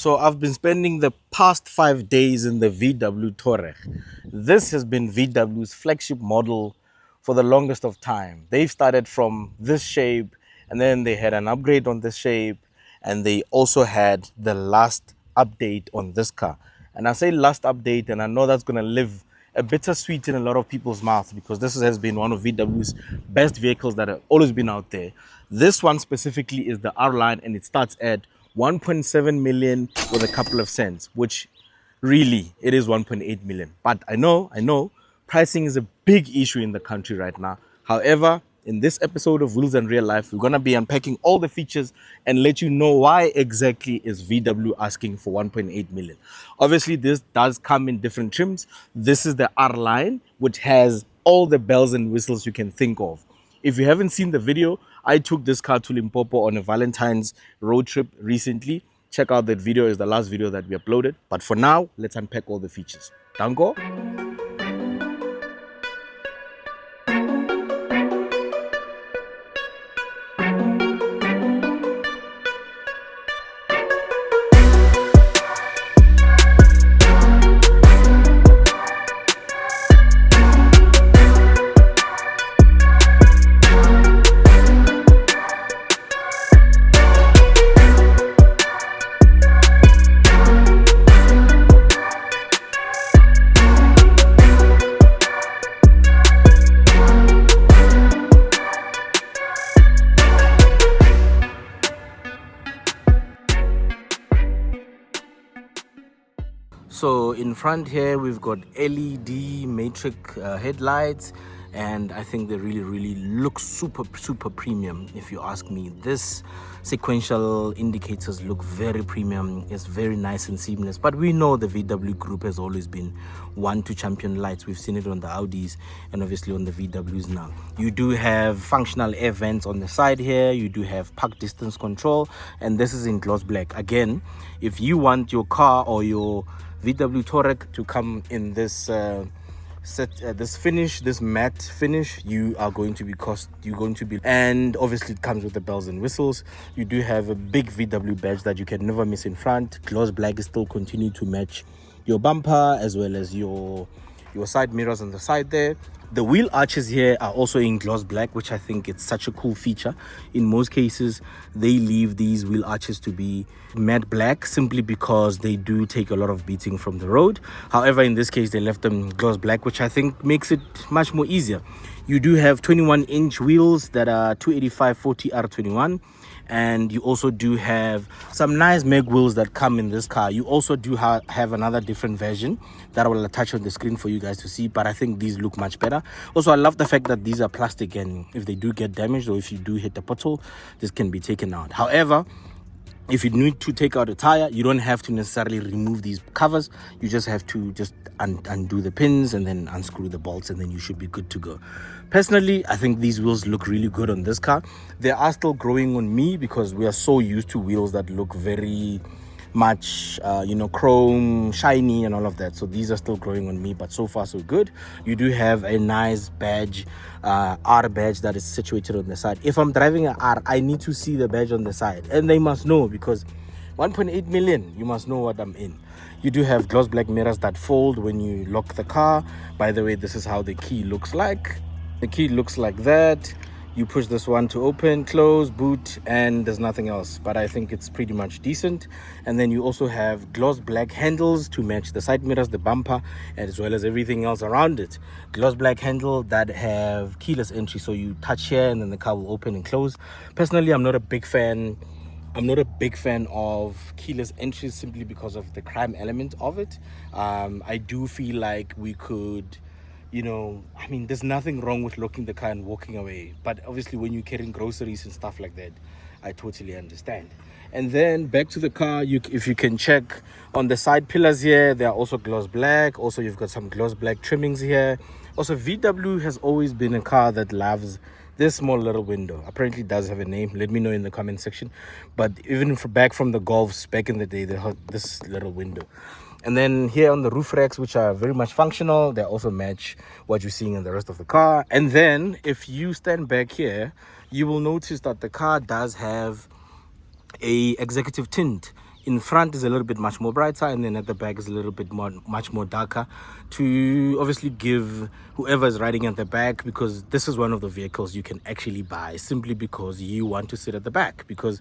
So I've been spending the past 5 days in the VW Touareg. This has been VW's flagship model for the longest of time. They've started from this shape and then they had an upgrade on this shape and they also had the last update on this car. And I say last update and I know that's going to live a bittersweet in a lot of people's mouths because this has been one of VW's best vehicles that have always been out there. This one specifically is the R line and it starts at 1.7 million with a couple of cents, which really it is 1.8 million. But I know pricing is a big issue in the country right now. However, in this episode of Wheels and Real Life, we're going to be unpacking all the features and let you know why exactly is VW asking for 1.8 million. Obviously, this does come in different trims. This is the R line, which has all the bells and whistles you can think of. If you haven't seen the video, I took this car to Limpopo on a Valentine's road trip recently. Check out that video, is the last video that we uploaded. But for now, let's unpack all the features. Dango. So in front here we've got LED matrix headlights, and I think they really look super premium. If you ask me, this sequential indicators look very premium. It's very nice and seamless, but we know the VW group has always been one to champion lights. We've seen it on the Audis and obviously on the VWs now. You do have functional air vents on the side here. You do have park distance control, and this is in gloss black. Again, if you want your car or your VW Touareg to come in this this matte finish, you are going to be and obviously it comes with the bells and whistles. You do have a big VW badge that you can never miss in front. Gloss black is still continue to match your bumper as well as your side mirrors on the side there. The wheel arches here are also in gloss black, which I think it's such a cool feature. In most cases, they leave these wheel arches to be matte black simply because they do take a lot of beating from the road. However, in this case, they left them gloss black, which I think makes it much more easier. You do have 21-inch wheels that are 285/40 R21. And you also do have some nice mag wheels that come in this car. You also do have another different version that I will attach on the screen for you guys to see, but I think these look much better. Also, I love the fact that these are plastic, and if they do get damaged or if you do hit the pothole, this can be taken out. However, if you need to take out a tire, you don't have to necessarily remove these covers. You just have to undo the pins and then unscrew the bolts, and then you should be good to go. Personally, I think these wheels look really good on this car. They are still growing on me because we are so used to wheels that look very much chrome, shiny and all of that. So these are still growing on me, but so far so good. You do have a nice badge, R badge, that is situated on the side. If I'm driving an R, I need to see the badge on the side, and they must know, because 1.8 million, you must know what I'm in. You do have gloss black mirrors that fold when you lock the car. By the way, this is how the key looks like. The key looks like that. You push this one to open, close, boot, and there's nothing else, but I think it's pretty much decent. And then you also have gloss black handles to match the side mirrors, the bumper, as well as everything else around it. Gloss black handle that have keyless entry, so you touch here and then the car will open and close. Personally, I'm not a big fan of keyless entries simply because of the crime element of it. I do feel like we could, there's nothing wrong with locking the car and walking away, but obviously when you're carrying groceries and stuff like that, I totally understand. And then back to the car, if you can check on the side pillars here, they are also gloss black. Also, you've got some gloss black trimmings here. Also, VW has always been a car that loves this small little window. Apparently it does have a name. Let me know in the comment section. But even back from the Golfs back in the day, they had this little window. And then here on the roof racks, which are very much functional, they also match what you're seeing in the rest of the car. And then if you stand back here, you will notice that the car does have a executive tint In front is a little bit much more brighter, and then at the back is a little bit much more darker, to obviously give whoever is riding at the back, because this is one of the vehicles you can actually buy simply because you want to sit at the back, because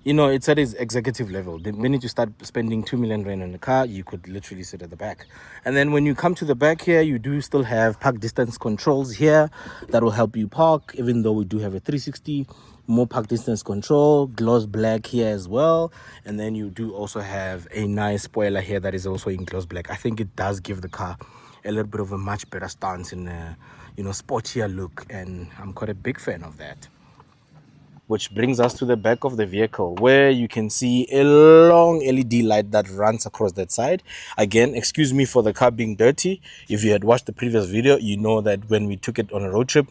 you know it's at its executive level. The minute you start spending 2 million rand on a car, you could literally sit at the back. And then when you come to the back here, you do still have park distance controls here that will help you park, even though we do have a 360. More park distance control, gloss black here as well. And then you do also have a nice spoiler here that is also in gloss black. I think it does give the car a little bit of a much better stance in a, you know, sportier look, and I'm quite a big fan of that. Which brings us to the back of the vehicle, where you can see a long LED light that runs across that side. Again, excuse me for the car being dirty. If you had watched the previous video, you know that when we took it on a road trip,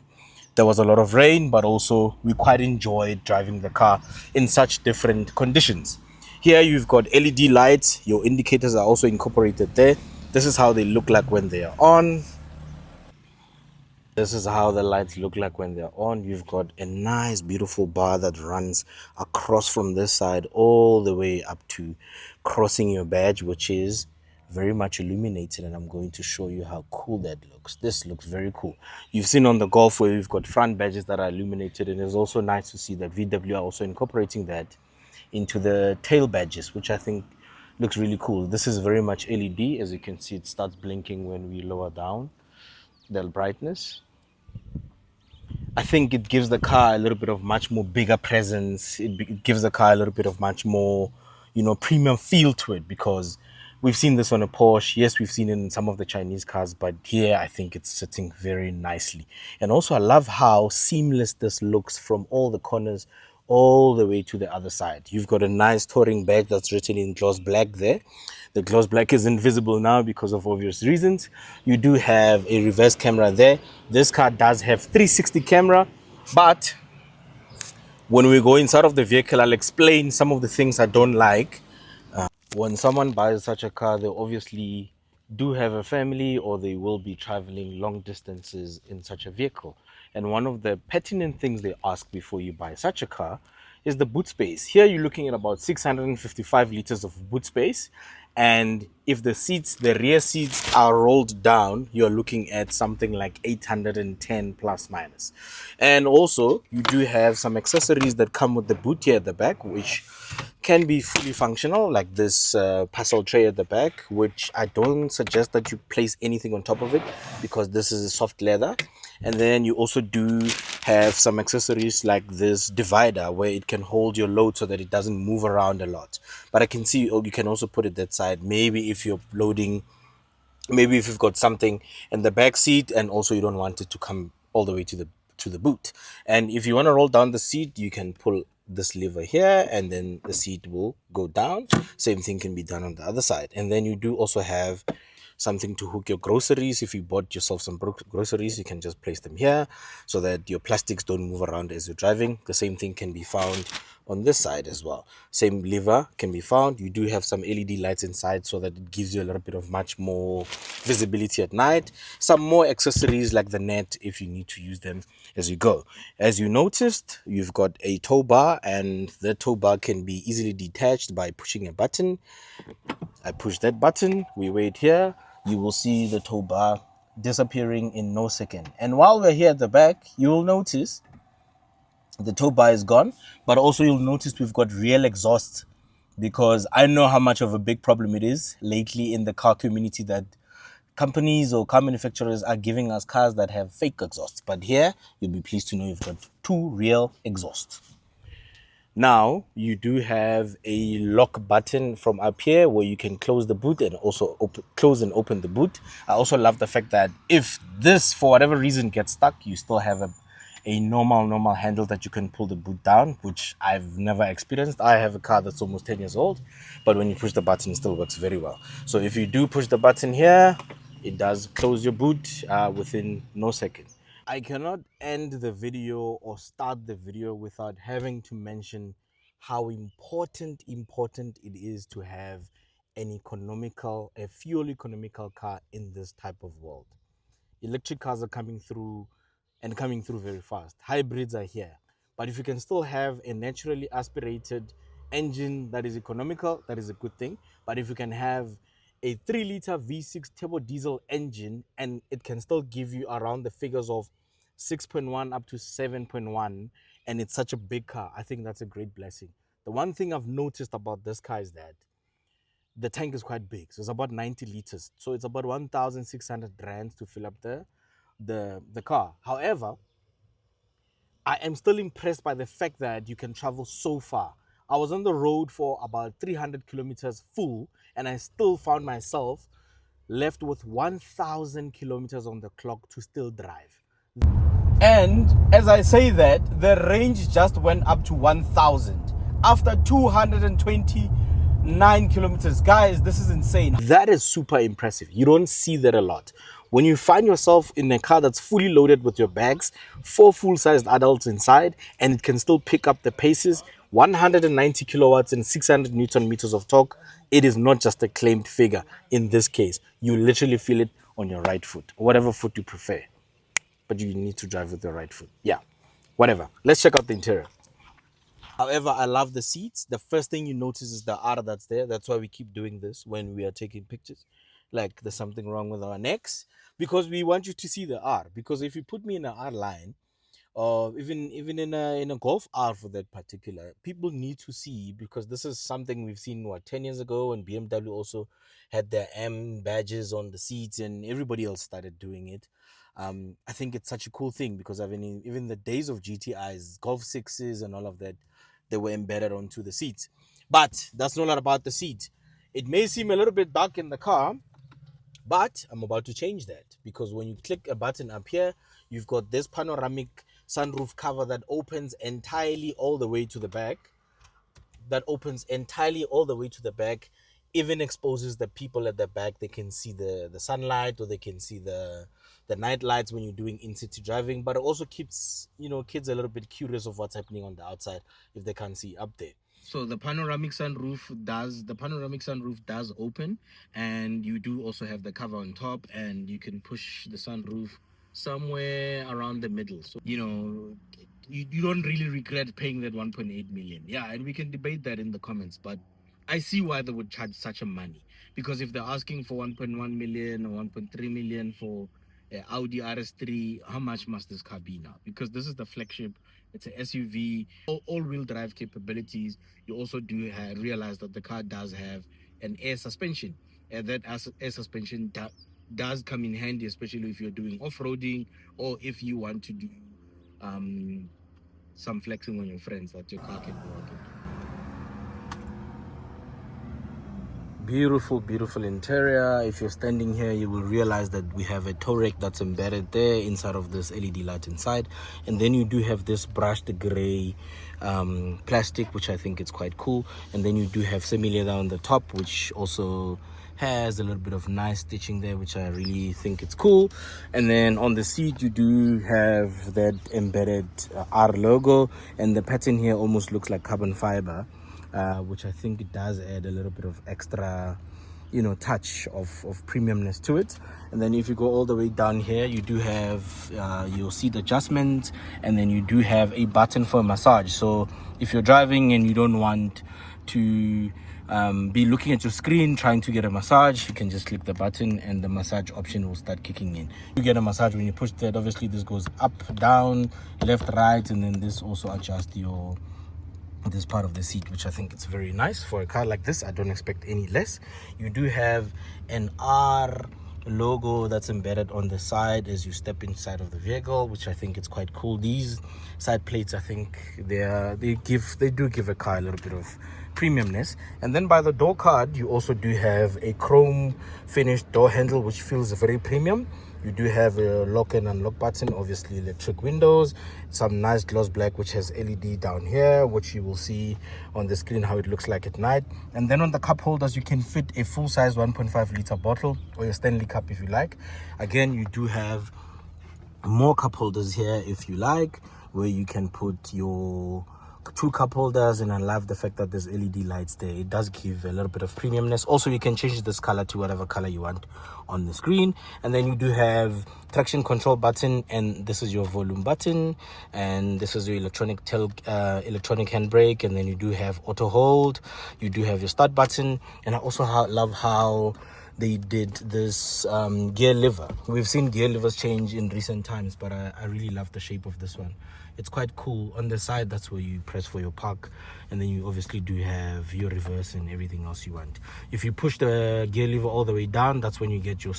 there was a lot of rain, but also we quite enjoyed driving the car in such different conditions. Here you've got LED lights. Your indicators are also incorporated there. This is how they look like when they are on. This is how the lights look like when they're on. You've got a nice beautiful bar that runs across from this side all the way up to crossing your badge, which is very much illuminated, and I'm going to show you how cool that looks. This looks very cool. You've seen on the Golf where we've got front badges that are illuminated, and it's also nice to see that VW are also incorporating that into the tail badges, which I think looks really cool. This is very much LED. As you can see, it starts blinking when we lower down the brightness. I think it gives the car a little bit of much more bigger presence. It gives the car a little bit of much more, you know, premium feel to it, because we've seen this on a Porsche. Yes, we've seen it in some of the Chinese cars, but here I think it's sitting very nicely. And also I love how seamless this looks from all the corners all the way to the other side. You've got a nice Touring badge that's written in gloss black there. The gloss black is invisible now because of obvious reasons. You do have a reverse camera there. This car does have 360 camera, but when we go inside of the vehicle, I'll explain some of the things I don't like. When someone buys such a car, they obviously do have a family, or they will be traveling long distances in such a vehicle. And one of the pertinent things they ask before you buy such a car is the boot space. Here you're looking at about 655 liters of boot space. And if the seats, the rear seats are rolled down, you're looking at something like 810 plus minus. And also you do have some accessories that come with the boot here at the back, which can be fully functional, like this parcel tray at the back, which I don't suggest that you place anything on top of it, because this is a soft leather. And then you also do have some accessories like this divider, where it can hold your load so that it doesn't move around a lot. But I can see you can also put it that side, maybe if you're loading, maybe if you've got something in the back seat and also you don't want it to come all the way to the boot. And if you want to roll down the seat, you can pull this lever here, and then the seat will go down. Same thing can be done on the other side. And then you do also have something to hook your groceries. If you bought yourself some groceries, you can just place them here so that your plastics don't move around as you're driving. The same thing can be found on this side as well. Same lever can be found. You do have some LED lights inside so that it gives you a little bit of much more visibility at night. Some more accessories like the net if you need to use them as you go. As you noticed, you've got a tow bar, and the tow bar can be easily detached by pushing a button. I push that button, we wait here, you will see the tow bar disappearing in no second. And while we're here at the back, you will notice the tow bar is gone, but also you'll notice we've got real exhaust, because I know how much of a big problem it is lately in the car community that companies or car manufacturers are giving us cars that have fake exhausts. But here, you'll be pleased to know you've got two real exhausts. Now, you do have a lock button from up here where you can close the boot and also close and open the boot. I also love the fact that if this, for whatever reason, gets stuck, you still have a normal handle that you can pull the boot down, which I've never experienced. I have a car that's almost 10 years old, but when you push the button, it still works very well. So if you do push the button here, it does close your boot within no second. I cannot end the video or start the video without having to mention how important it is to have a fuel economical car in this type of world. Electric cars are coming through, and coming through very fast. Hybrids are here. But if you can still have a naturally aspirated engine that is economical, that is a good thing. But if you can have a 3-liter V6 turbo diesel engine and it can still give you around the figures of 6.1 up to 7.1, and it's such a big car, I think that's a great blessing. The one thing I've noticed about this car is that the tank is quite big. So it's about 90 liters. So it's about 1,600 rands to fill up the car. However, I am still impressed by the fact that you can travel so far. I was on the road for about 300 kilometers full, and I still found myself left with 1,000 kilometers on the clock to still drive. And as I say that, the range just went up to 1,000 after 229 kilometers. Guys, this is insane. That is super impressive. You don't see that a lot. When you find yourself in a car that's fully loaded with your bags, 4 full-sized adults inside, and it can still pick up the paces, 190 kilowatts and 600 newton meters of torque, it is not just a claimed figure. In this case, you literally feel it on your right foot, or whatever foot you prefer. But you need to drive with the right foot. Yeah, whatever. Let's check out the interior. However, I love the seats. The first thing you notice is the R that's there. That's why we keep doing this when we are taking pictures. Like there's something wrong with our necks, because we want you to see the R. Because if you put me in an R line, or even in a Golf R for that particular, people need to see, because this is something we've seen 10 years ago, and BMW also had their M badges on the seats, and everybody else started doing it. I think it's such a cool thing, because I mean, even the days of GTIs, Golf 6s and all of that, they were embedded onto the seats. But that's not about the seat. It may seem a little bit dark in the car, but I'm about to change that, because when you click a button up here, you've got this panoramic sunroof cover that opens entirely all the way to the back. Even exposes the people at the back. They can see the sunlight, or they can see the night lights when you're doing in-city driving. But it also keeps kids a little bit curious of what's happening on the outside if they can't see up there. So the panoramic sunroof does open, and you do also have the cover on top, and you can push the sunroof somewhere around the middle. So you don't really regret paying that 1.8 million. Yeah, and we can debate that in the comments, but I see why they would charge such a money, because if they're asking for 1.1 million or 1.3 million for Audi RS3, how much must this car be now? Because this is the flagship. It's an SUV, all-wheel drive capabilities. You also do realize that the car does have an air suspension, and that air suspension does come in handy, especially if you're doing off-roading, or if you want to do some flexing on your friends, that your car can go up and down. Beautiful interior. If you're standing here, you will realize that we have a Touareg that's embedded there inside of this LED light inside, and then you do have this brushed gray plastic, which I think is quite cool. And then you do have semi-leather on the top, which also has a little bit of nice stitching there, which I really think it's cool. And then on the seat, you do have that embedded R logo, and the pattern here almost looks like carbon fiber, which I think it does add a little bit of extra touch of premiumness to it. And then if you go all the way down here, you do have your seat adjustment, and then you do have a button for massage. So if you're driving and you don't want to be looking at your screen trying to get a massage, you can just click the button and the massage option will start kicking in. You get a massage when you push that. Obviously this goes up, down, left, right, and then this also adjusts this part of the seat, which I think it's very nice for a car like this. I don't expect any less. You do have an R logo that's embedded on the side as you step inside of the vehicle, which I think is quite cool. These side plates, I think they do give a car a little bit of premiumness. And then by the door card, you also do have a chrome finished door handle, which feels very premium. You do have a lock and unlock button, obviously electric windows, some nice gloss black, which has LED down here, which you will see on the screen how it looks like at night. And then on the cup holders, you can fit a full-size 1.5 liter bottle, or your Stanley cup if you like. Again, you do have more cup holders here if you like, where you can put your 2 cup holders, and I love the fact that there's LED lights there. It does give a little bit of premiumness. Also, you can change this color to whatever color you want on the screen. And then you do have traction control button, and this is your volume button, and this is your electronic handbrake, and then you do have auto hold, you do have your start button. And I also love how they did this gear lever. We've seen gear levers change in recent times, but I really love the shape of this one. It's quite cool. On the side, that's where you press for your park, and then you obviously do have your reverse and everything else you want. If you push the gear lever all the way down, that's when you get your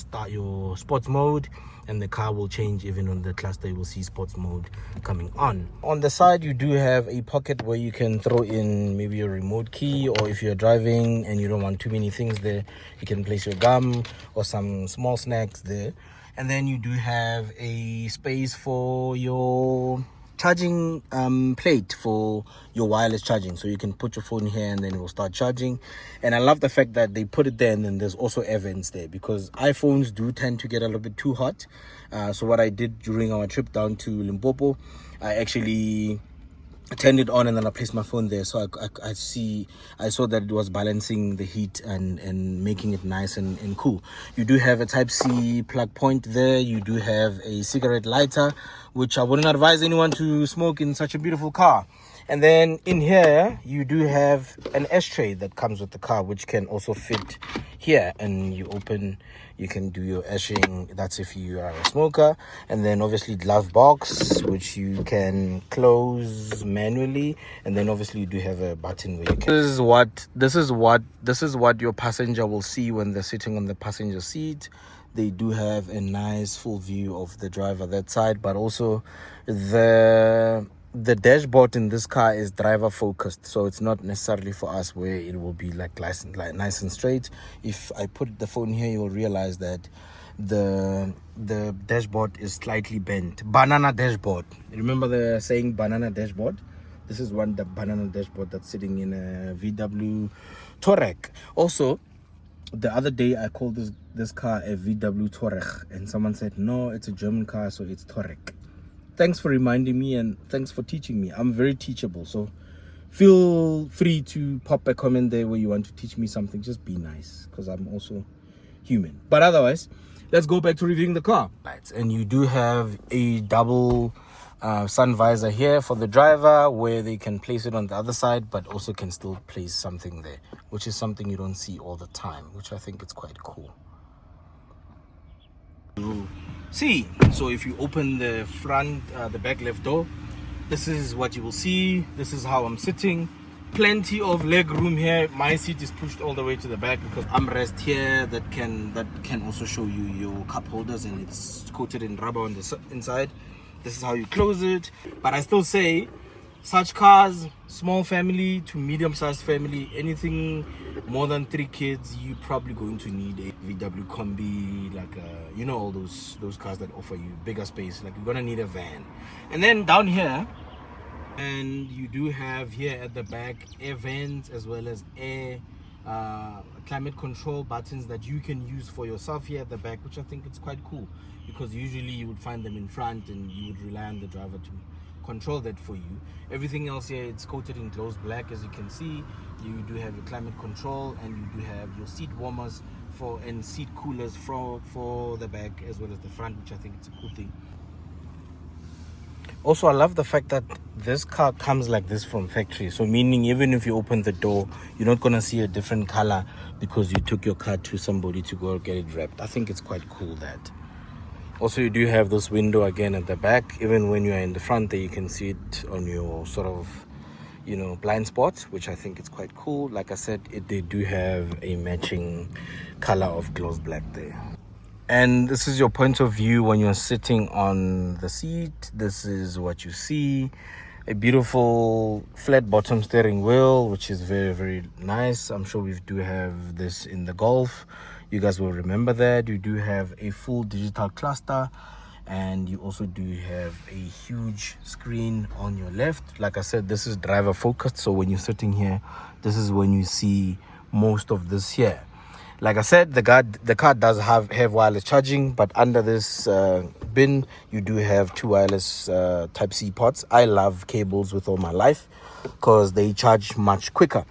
sports mode, and the car will change. Even on the cluster, you will see sports mode coming on. On the side, you do have a pocket where you can throw in maybe a remote key, or if you're driving and you don't want too many things there, you can place your gum or some small snacks there. And then you do have a space for your charging plate for your wireless charging, so you can put your phone here and then it will start charging. And I love the fact that they put it there, and then there's also air vents there, because iPhones do tend to get a little bit too hot. So what I did during our trip down to Limpopo, I actually turned it on, and then I placed my phone there, so I saw that it was balancing the heat and making it nice and cool. You do have a Type-C plug point there. You do have a cigarette lighter, which I wouldn't advise anyone to smoke in such a beautiful car. And then in here, you do have an ashtray that comes with the car, which can also fit here. And you can do your ashing. That's if you are a smoker. And then obviously glove box, which you can close manually. And then obviously you do have a button where you can. This is what your passenger will see when they're sitting on the passenger seat. They do have a nice full view of the driver that side, but also the dashboard in this car is driver focused, so it's not necessarily for us where it will be like nice and straight. If I put the phone here, you'll realize that the dashboard is slightly bent. Banana dashboard. Remember the saying banana dashboard? This is the banana dashboard that's sitting in a VW Touareg. Also, the other day I called this car a VW Touareg, and someone said no, it's a German car, so it's Touareg. Thanks for reminding me, and thanks for teaching me. I'm very teachable, so feel free to pop a comment there where you want to teach me something. Just be nice, because I'm also human. But otherwise, let's go back to reviewing the car. Right, and you do have a double sun visor here for the driver, where they can place it on the other side, but also can still place something there, which is something you don't see all the time, which I think is quite cool. See, so if you open the back left door, this is what you will see. This is how I'm sitting. Plenty of leg room here. My seat is pushed all the way to the back because armrest here that can also show you your cup holders, and it's coated in rubber on the inside. This is how you close it. But I still say, such cars, small family to medium-sized family, anything more than 3 kids, you're probably going to need a VW Combi, like all those cars that offer you bigger space. Like, you're gonna need a van. And then down here, and you do have here at the back air vents, as well as air climate control buttons that you can use for yourself here at the back, which I think it's quite cool, because usually you would find them in front and you would rely on the driver to control that for you. Everything else here, it's coated in gloss black, as you can see. You do have your climate control, and you do have your seat warmers and seat coolers for the back as well as the front, which I think it's a cool thing. Also, I love the fact that this car comes like this from factory, so meaning even if you open the door, you're not gonna see a different color because you took your car to somebody to go get it wrapped. I think it's quite cool that. Also, you do have this window again at the back. Even when you're in the front there, you can see it on your sort of, blind spot, which I think is quite cool. Like I said, they do have a matching color of gloss black there. And this is your point of view when you're sitting on the seat. This is what you see. A beautiful flat bottom steering wheel, which is very, very nice. I'm sure we do have this in the Golf. You guys will remember that. You do have a full digital cluster, and you also do have a huge screen on your left. Like I said, this is driver focused, so when you're sitting here, this is when you see most of this here. Like I said, the car does have wireless charging, but under this bin, you do have two wireless Type-C ports. I love cables with all my life because they charge much quicker.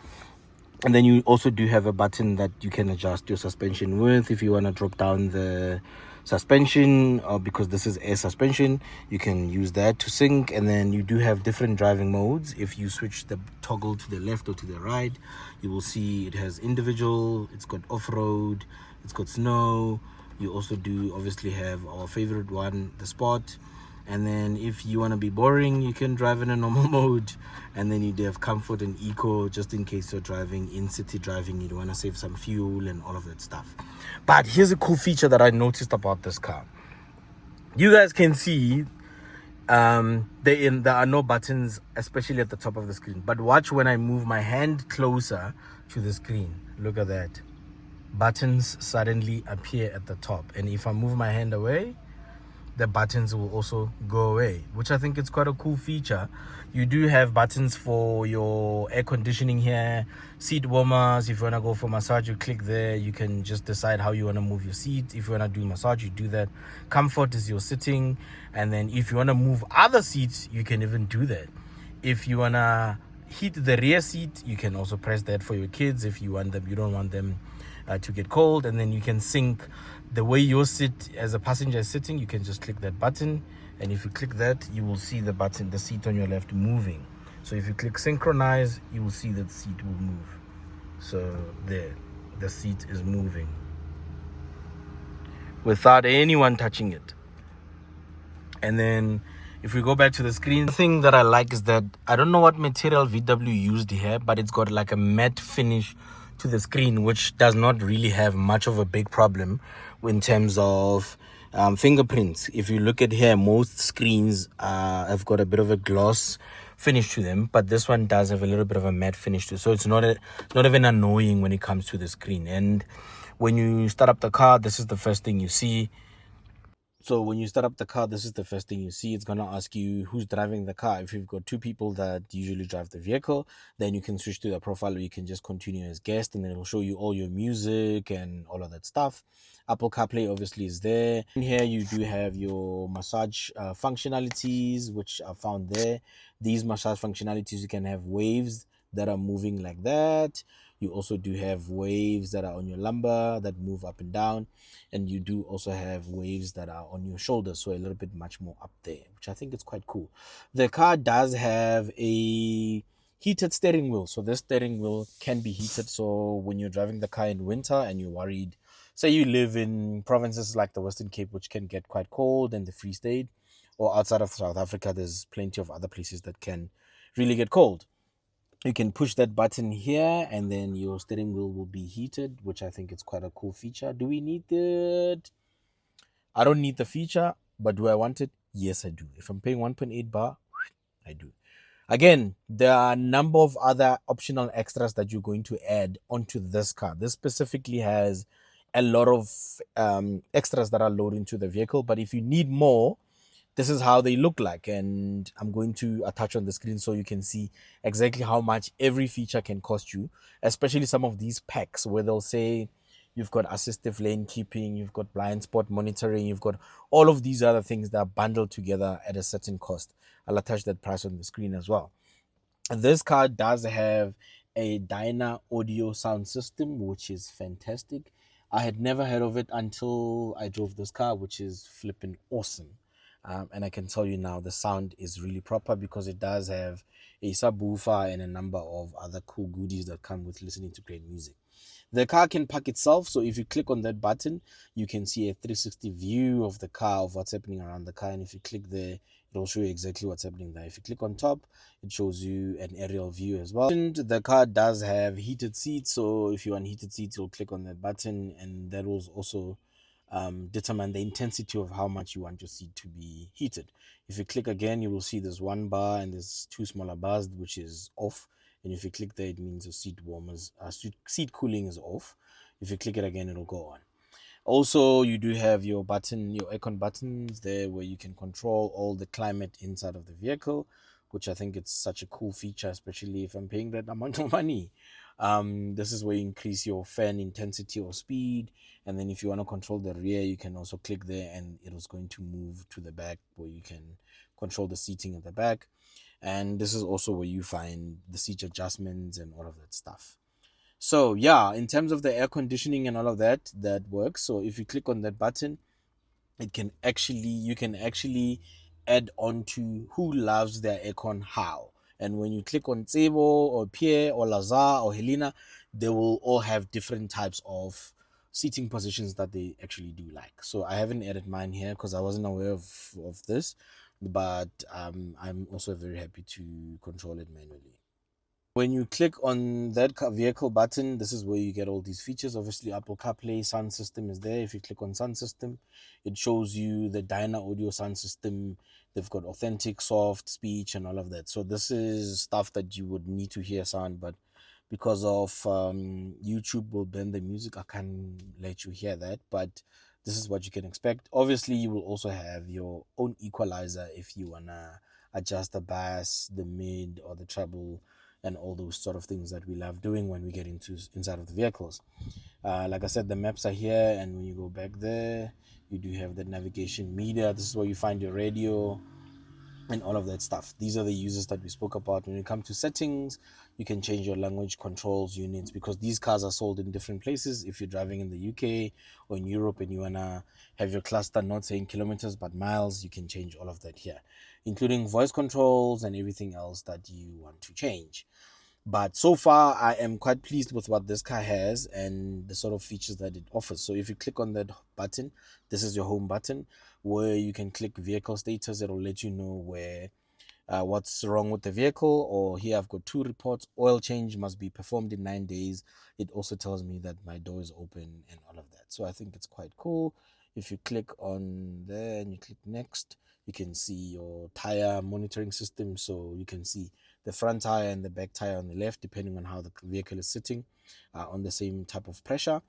And then you also do have a button that you can adjust your suspension with if you want to drop down the suspension, or because this is air suspension, you can use that to sync. And then you do have different driving modes. If you switch the toggle to the left or to the right, you will see it has individual, it's got off-road, it's got snow. You also do obviously have our favorite one, the sport. And then if you want to be boring, you can drive in a normal mode. And then you do have comfort and eco, just in case you're driving in city driving, you want to save some fuel and all of that stuff. But here's a cool feature that I noticed about this car. You guys can see there are no buttons, especially at the top of the screen. But watch when I move my hand closer to the screen. Look at that. Buttons suddenly appear at the top. And if I move my hand away, the buttons will also go away, which I think is quite a cool feature. You do have buttons for your air conditioning here, seat warmers. If you want to go for massage, you click there. You can just decide how you want to move your seat. If you want to do massage, you do that. Comfort is your sitting. And then if you want to move other seats, you can even do that. If you want to heat the rear seat, you can also press that for your kids if you want them, you don't want them to get cold. And then you can sync the way your seat as a passenger is sitting. You can just click that button, and if you click that, you will see the button, the seat on your left moving. So if you click synchronize, you will see that seat will move. So there, the seat is moving without anyone touching it. And then if we go back to the screen, the thing that I like is that I don't know what material VW used here, but it's got like a matte finish to the screen, which does not really have much of a big problem in terms of fingerprints. If you look at here, most screens have got a bit of a gloss finish to them, but this one does have a little bit of a matte finish to it, so it's not even annoying when it comes to the screen. And when you start up the car, this is the first thing you see. So when you start up the car, this is the first thing you see. It's going to ask you who's driving the car. If you've got two people that usually drive the vehicle, then you can switch to the profile, or you can just continue as guest, and then it'll show you all your music and all of that stuff. Apple CarPlay obviously is there. In here, you do have your massage functionalities, which are found there. These massage functionalities, you can have waves that are moving like that. You also do have waves that are on your lumbar that move up and down, and you do also have waves that are on your shoulders, so a little bit much more up there, which I think is quite cool. The car does have a heated steering wheel, so this steering wheel can be heated. So when you're driving the car in winter and you're worried, say you live in provinces like the Western Cape, which can get quite cold, and the Free State, or outside of South Africa, there's plenty of other places that can really get cold. You can push that button here, and then your steering wheel will be heated, which I think is quite a cool feature. Do we need it? I don't need the feature, but do I want it? Yes, I do. If I'm paying 1.8 bar, I do. Again, there are a number of other optional extras that you're going to add onto this car. This specifically has a lot of extras that are loaded into the vehicle, but if you need more, this is how they look like, and I'm going to attach on the screen so you can see exactly how much every feature can cost you, especially some of these packs where they'll say you've got assistive lane keeping, you've got blind spot monitoring, you've got all of these other things that are bundled together at a certain cost. I'll attach that price on the screen as well. This car does have a Dyna audio sound system, which is fantastic. I had never heard of it until I drove this car, which is flipping awesome. And I can tell you now, the sound is really proper because it does have a subwoofer and a number of other cool goodies that come with listening to great music. The car can park itself, so if you click on that button, you can see a 360 view of the car, of what's happening around the car. And if you click there, it'll show you exactly what's happening there. If you click on top, it shows you an aerial view as well. And the car does have heated seats, so if you want heated seats, you'll click on that button, and that will also determine the intensity of how much you want your seat to be heated. If you click again, you will see there's one bar and there's two smaller bars, which is off. And if you click there, it means your seat warmers, seat cooling is off. If you click it again, it'll go on. Also, you do have your button, your icon buttons there, where you can control all the climate inside of the vehicle, which I think it's such a cool feature, especially if I'm paying that amount of money. This is where you increase your fan intensity or speed. And then if you want to control the rear, you can also click there and it is going to move to the back where you can control the seating at the back. And this is also where you find the seat adjustments and all of that stuff. So yeah, in terms of the air conditioning and all of that, that works. So if you click on that button, you can actually add on to who loves their aircon how. And when you click on Tsebo or Pierre or Lazar or Helena, they will all have different types of seating positions that they actually do like. So I haven't added mine here because I wasn't aware of this, but I'm also very happy to control it manually. When you click on that vehicle button, this is where you get all these features. Obviously, Apple CarPlay, sound system is there. If you click on sound system, it shows you the Dyna audio sound system. They've got authentic, soft speech and all of that. So this is stuff that you would need to hear sound, but because of YouTube will ban the music, I can't let you hear that. But this is what you can expect. Obviously, you will also have your own equalizer if you wanna adjust the bass, the mid, or the treble, and all those sort of things that we love doing when we get inside of the vehicles. Like I said, the maps are here, and when you go back there, you do have the navigation media. This is where you find your radio and all of that stuff. These are the users that we spoke about. When you come to settings, you can change your language controls units because these cars are sold in different places. If you're driving in the UK or in Europe and you wanna have your cluster not saying kilometers but miles, you can change all of that here, including voice controls and everything else that you want to change. But so far, I am quite pleased with what this car has and the sort of features that it offers. So if you click on that button, this is your home button where you can click vehicle status. It'll let you know where what's wrong with the vehicle. Or here I've got 2 reports. Oil change must be performed in 9 days. It also tells me that my door is open and all of that. So I think it's quite cool. If you click on there and you click next, you can see your tire monitoring system. So you can see the front tire and the back tire on the left, depending on how the vehicle is sitting on the same type of pressure.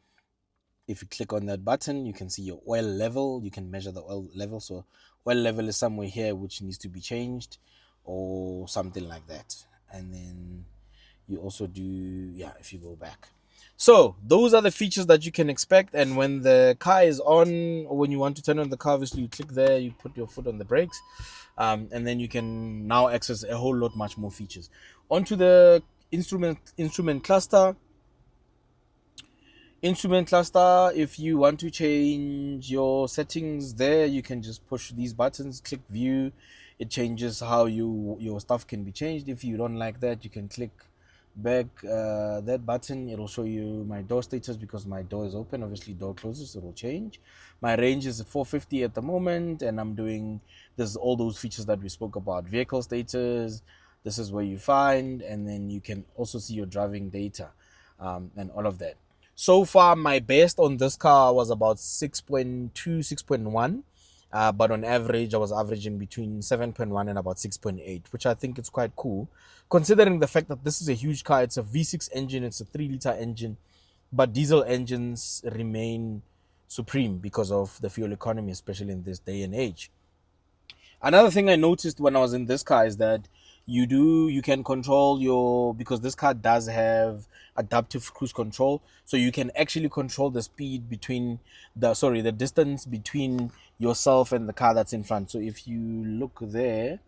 If you click on that button, you can see your oil level. You can measure the oil level. So oil level is somewhere here which needs to be changed or something like that. And then you also do, yeah, if you go back. So those are the features that you can expect. And when the car is on, or when you want to turn on the car, obviously you click there, you put your foot on the brakes, and then you can now access a whole lot much more features. Onto the instrument cluster. If you want to change your settings there, you can just push these buttons, click view. It changes how your stuff can be changed. If you don't like that, you can click back that button. It'll show you my door status because my door is open. Obviously door closes, so it'll change. My range is 450 at the moment, and I'm doing this, all those features that we spoke about. Vehicle status, this is where you find, and then you can also see your driving data and all of that. So far, my best on this car was about 6.2, 6.1. But on average, I was averaging between 7.1 and about 6.8, which I think is quite cool, considering the fact that this is a huge car. It's a V6 engine, it's a 3-liter engine, but diesel engines remain supreme because of the fuel economy, especially in this day and age. Another thing I noticed when I was in this car is that you can control your, because this car does have adaptive cruise control, so you can actually control the speed between the distance between yourself and the car that's in front. So if you look there,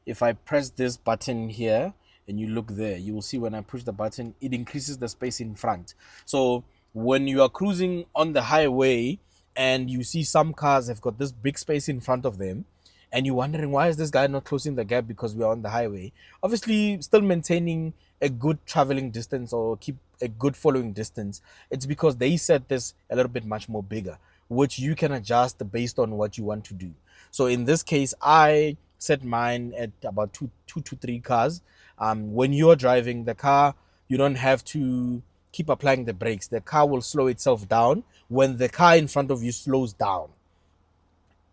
if I press this button here and you look there, you will see when I push the button, it increases the space in front. So when you are cruising on the highway and you see some cars have got this big space in front of them, and you're wondering why is this guy not closing the gap because we are on the highway, obviously still maintaining a good traveling distance or keep a good following distance, it's because they set this a little bit much more bigger, which you can adjust based on what you want to do. So in this case, I set mine at about two to three cars. When you're driving the car, you don't have to keep applying the brakes. The car will slow itself down when the car in front of you slows down.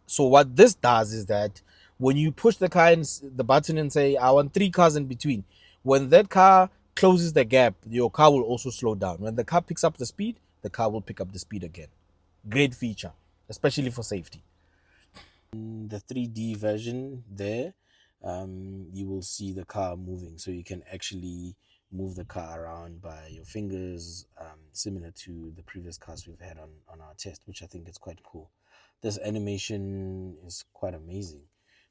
So what this does is that when you push the button and say, I want 3 cars in between, when that car closes the gap, your car will also slow down. When the car picks up the speed, the car will pick up the speed again. Great feature, especially for safety. The 3D version there, you will see the car moving, so you can actually move the car around by your fingers, similar to the previous cars we've had on our test, which I think is quite cool. This animation is quite amazing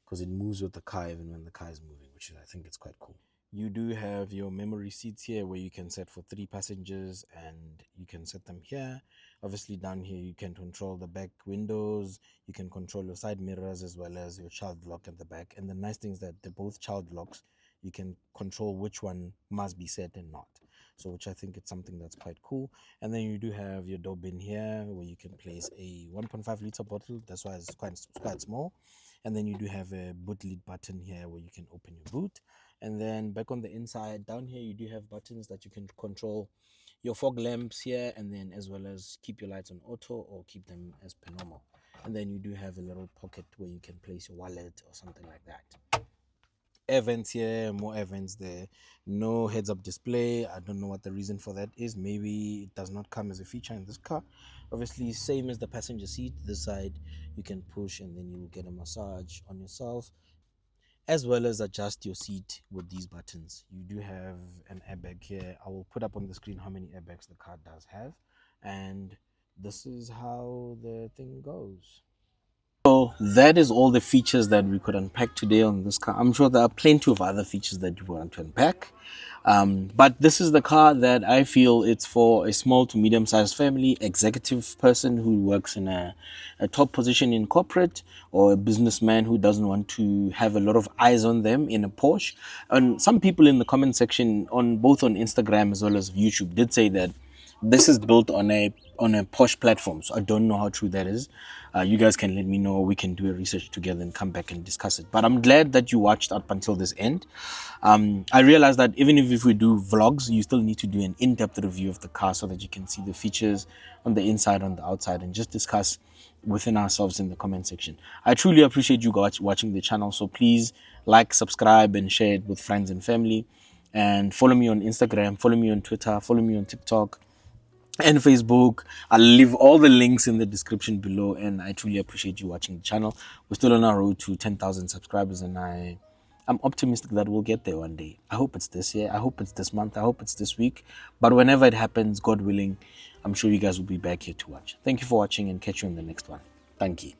because it moves with the car even when the car is moving, which I think it's quite cool. You do have your memory seats here where you can set for 3 passengers, and you can set them here. Obviously down here you can control the back windows, you can control your side mirrors as well as your child lock at the back. And the nice thing is that they're both child locks. You can control which one must be set and not, so which I think it's something that's quite cool. And then you do have your door bin here where you can place a 1.5 liter bottle. That's why it's quite small. And then you do have a boot lid button here where you can open your boot. And then back on the inside down here you do have buttons that you can control your fog lamps here, and then as well as keep your lights on auto or keep them as per normal. And then you do have a little pocket where you can place your wallet or something like that. Air vents here, more air vents there. No heads up display. I don't know what the reason for that is. Maybe it does not come as a feature in this car. Obviously same as the passenger seat, this side you can push and then you will get a massage on yourself, as well as adjust your seat with these buttons. You do have an airbag here. I will put up on the screen how many airbags the car does have, and this is how the thing goes. So that is all the features that we could unpack today on this car. I'm sure there are plenty of other features that you want to unpack. But this is the car that I feel it's for a small to medium sized family, executive person who works in a top position in corporate, or a businessman who doesn't want to have a lot of eyes on them in a Porsche. And some people in the comment section on both on Instagram as well as YouTube did say that this is built on a Porsche platform. So I don't know how true that is. You guys can let me know. We can do a research together and come back and discuss it. But I'm glad that you watched up until this end. I realized that even if we do vlogs, you still need to do an in-depth review of the car so that you can see the features on the inside, on the outside, and just discuss within ourselves in the comment section. I truly appreciate you guys watching the channel. So please like, subscribe, and share it with friends and family. And follow me on Instagram, follow me on Twitter, follow me on TikTok and Facebook. I'll leave all the links in the description below, and I truly appreciate you watching the channel. We're still on our road to 10,000 subscribers, and I'm optimistic that we'll get there one day. I hope it's this year, I hope it's this month, I hope it's this week, but whenever it happens, God willing, I'm sure you guys will be back here to watch. Thank you for watching, and catch you in the next one. Thank you.